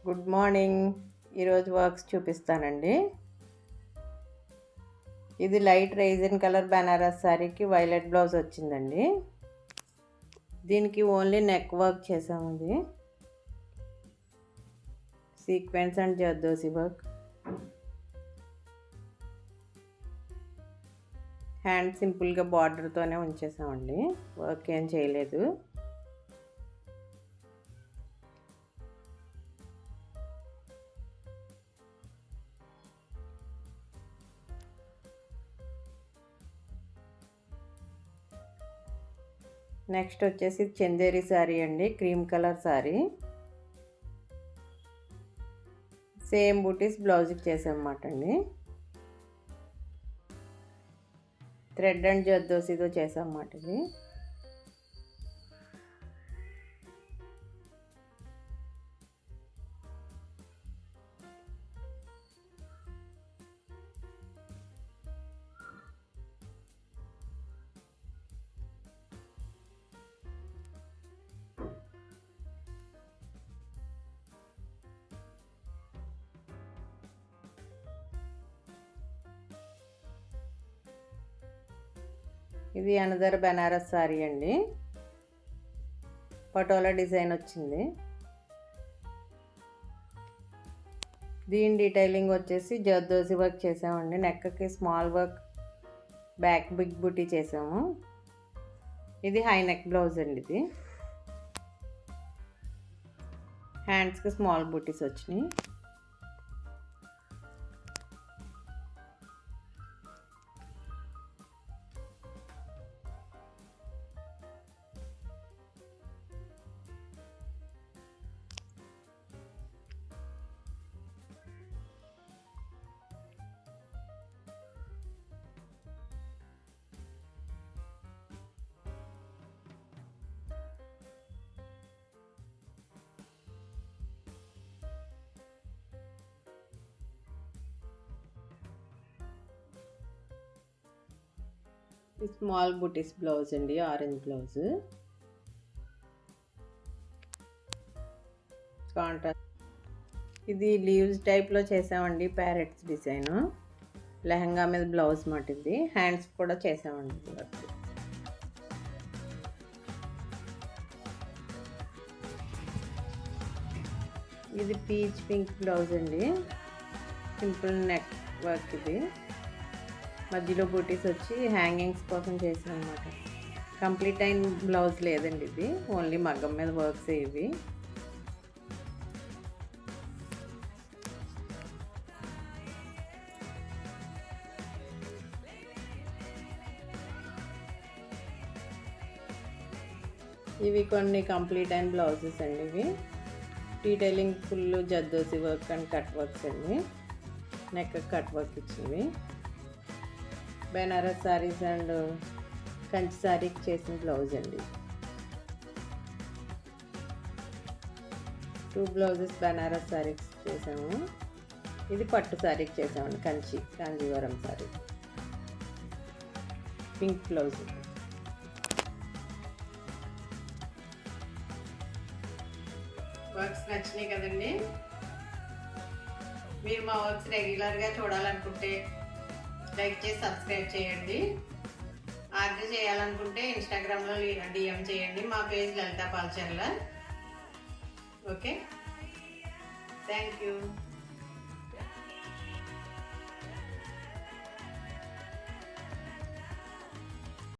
Good morning. ఈరోజు works చూపిస్తానండి. ఇది లైట్ రైజిన్ కలర్ బనారస్ శారీకి వైలెట్ బ్లౌజ్ వచ్చిందండి. దీనికి ఓన్లీ నెక్ వర్క్ చేసామండి. Sequence and zardozi work. Hand సింపుల్గా బార్డర్తోనే ఉంచేసామండి, వర్క్ ఏం చేయలేదు. నెక్స్ట్ వచ్చేసి చందేరి శారీ అండి, క్రీమ్ కలర్ శారీ. సేమ్ బూటీస్ బ్లౌజ్కి చేసామన్నమాట అండి. థ్రెడ్ అండ్ జర్దోసితో చేసామన్నమాట ఇది. ఇది అనదర్ బనారస్ శారీ అండి, పటోలా డిజైన్ వచ్చింది. దీని డీటెయిలింగ్ వచ్చేసి జర్దోసి వర్క్ చేసామండి. నెక్కి స్మాల్ వర్క్, బ్యాక్ బిగ్ బూటీ చేసాము. ఇది హై నెక్ బ్లౌజ్ అండి. ఇది హ్యాండ్స్కి స్మాల్ బూటీస్ వచ్చినాయి. స్మాల్ బూటీస్ బ్లౌజ్ అండి, ఆరెంజ్ బ్లౌజ్. కాంట్రాస్ట్. ఇది లీవ్స్ టైప్లో చేసామండి, ప్యారెట్స్ డిజైన్. లెహంగా మీద బ్లౌజ్ మాట. ఇది హ్యాండ్స్ కూడా చేసామండి వర్క్. ఇది పీచ్ పింక్ బ్లౌజ్ అండి, సింపుల్ నెక్ వర్క్. ఇది మధ్యలో బూటీస్ వచ్చి హ్యాంగింగ్స్ కోసం చేసాం అన్నమాట. కంప్లీట్ అయిన బ్లౌజ్ లేదండి, ఇది ఓన్లీ మగ్గం మీద వర్క్స్. ఇవి ఇవి కొన్ని కంప్లీట్ అయిన బ్లౌజెస్ అండి. ఇవి detailing full zardozi work and cut works అండి. నెక్ కట్ వర్క్ ఇచ్చినవి. బెనారస్ శారీస్ అండ్ కంచి శారీకి చేసిన బ్లౌజ్ అండి. 2 బ్లౌజెస్ బెనారస్ శారీకి చేసాము. ఇది పట్టు శారీకి చేసామండి, Kanjeevaram sari. Pink blouse. Works నచ్చినాయి కదండి. మీరు మా వర్క్స్ రెగ్యులర్గా చూడాలనుకుంటే లైక్ చేసి సబ్స్క్రైబ్ చేయండి. ఆర్డర్ చేయాలనుకుంటే ఇన్స్టాగ్రామ్లో DM చేయండి. మా page Lalitha Palcharla. Okay, thank you.